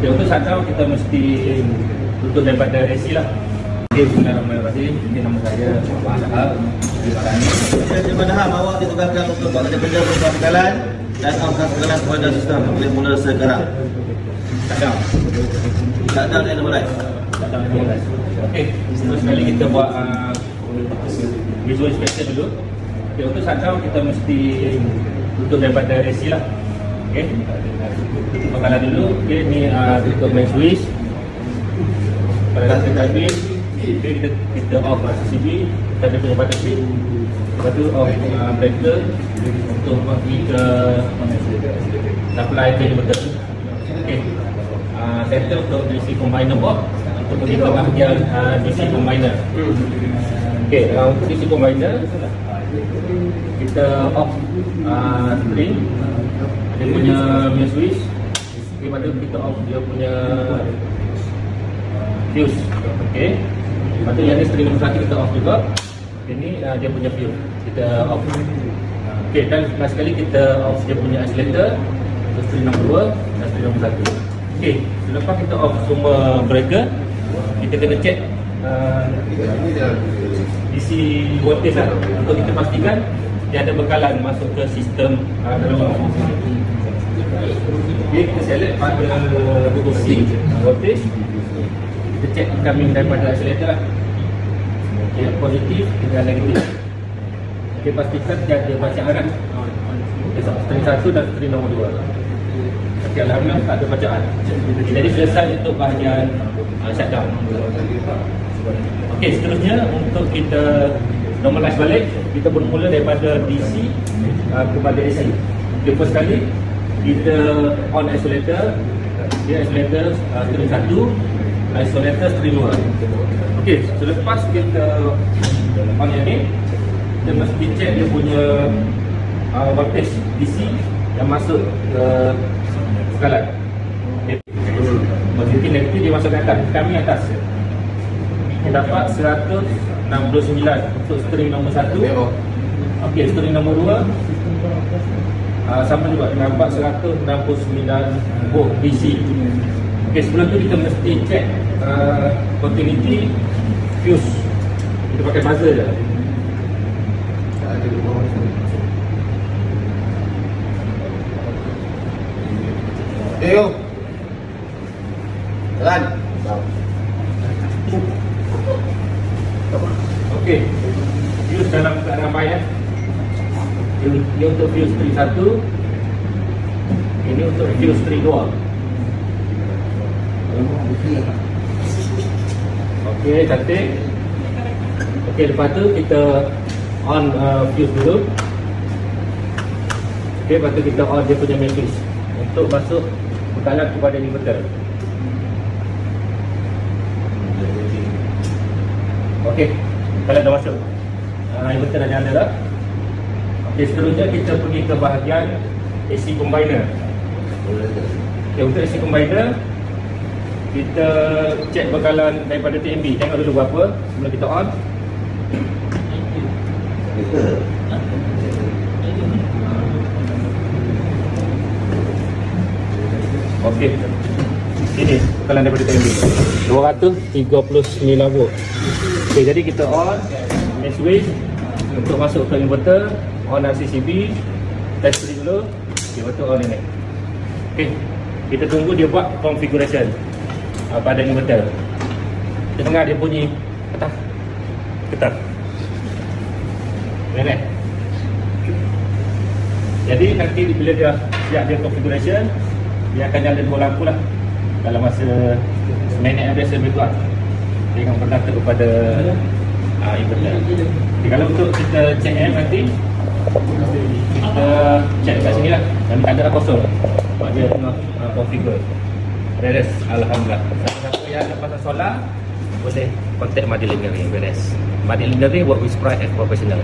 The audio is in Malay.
Okay, untuk shutdown kita mesti tutup daripada AC lah. Okay, bismillahirrahmanirrahim. Ini nama saya Pak Sahab di Marani. Saya Padaham awak ditugaskan untuk bekerja bersama bekalan dan angkat bekalan kepada sistem boleh mula sekarang. Shutdown. Shutdown dan mulai. Okay, terus sekali kita buat visual inspection dulu. Okay, untuk shutdown kita mesti tutup daripada AC lah. Okay, tutup bekalan dulu. Okay, ni tutup main switch. Pada kita switch, kita off CCTV, kita ada punya button switch. Lepas tu off breaker untuk pergi ke supply ke inverter. Okay, center untuk DC combiner board, untuk pergi ke bahagian DC combiner. Okay, untuk DC combiner kita off string, dia punya main switch. Okay, lepas tu kita off dia punya fuse. Okay, lepas tu yang ni string nombor 1 kita off juga. Ini dia punya fuse kita off. Okay, dan last sekali kita off dia punya oscillator, string nombor 2 dan string nombor 1. Okay, selepas kita off semua breaker, kita kena check DC voltage lah, untuk kita pastikan dia ada bekalan masuk ke sistem dalam. Okay, kita select pada DC voltage, kita check incoming daripada oscillator lah. Okay, positif dan negatif. Okay, pastikan dia ada bacaan lah. Okay, string 1 dan string nombor 2. Okay, alhamdulillah tak ada bacaan. Jadi selesai untuk bahagian shutdown. Okay, seterusnya untuk kita normalize balik, kita bermula daripada DC kepada AC. Okay, first kali kita on isolator, dia isolator string 1, isolator string 2. Okay, selepas kita on yang ni, kita mesti check dia punya voltage DC yang masuk ke bekalan. Okay, positif negatif dia masuk ke atas, kami atas. Kita dapat 169 untuk string nombor 1. Okey, string nombor 2 sama juga, nampak 169 volt DC. Okey, sebelum tu kita mesti check continuity fuse. Kita pakai buzzer je. Yo. Jalan. Okey, fuse dalam keadaan baik. Ini untuk fuse string 1, ini untuk fuse string 2. Okey, cantik. Okey, lepas tu kita on fuse dulu. Okey, lepas tu kita on dia punya main switch untuk masuk bekalan kepada inverter. Okey, kalau dah masuk inverter dah nyala dah. Okey, seterusnya kita pergi ke bahagian AC combiner. Okey, untuk AC combiner kita check bekalan daripada TMB. Tengok dulu berapa sebelum kita on. Okey, ini bekalan daripada TMB 239 volt. Okey, jadi kita on main switch untuk masuk ke inverter, on RCCB, test dulu. Okey, betul on ini. Okey, kita tunggu dia buat configuration pada inverter. Kita dengar dia bunyi ketak. Nenek. Jadi nanti bila dia siap dia configuration, dia akan nyala dua lampu lah dalam masa seminit yang biasa lebih kurang, dengan berdata kepada inverter. Okay, kalau untuk kita check nanti kita check kat sini lah, nanti ada dah kosong sebab dia tengah configure. Beres, alhamdulillah. Siapa yang ada pasal solar boleh contact Madi Engineering. Beres. Madi Engineering work with pride and professional.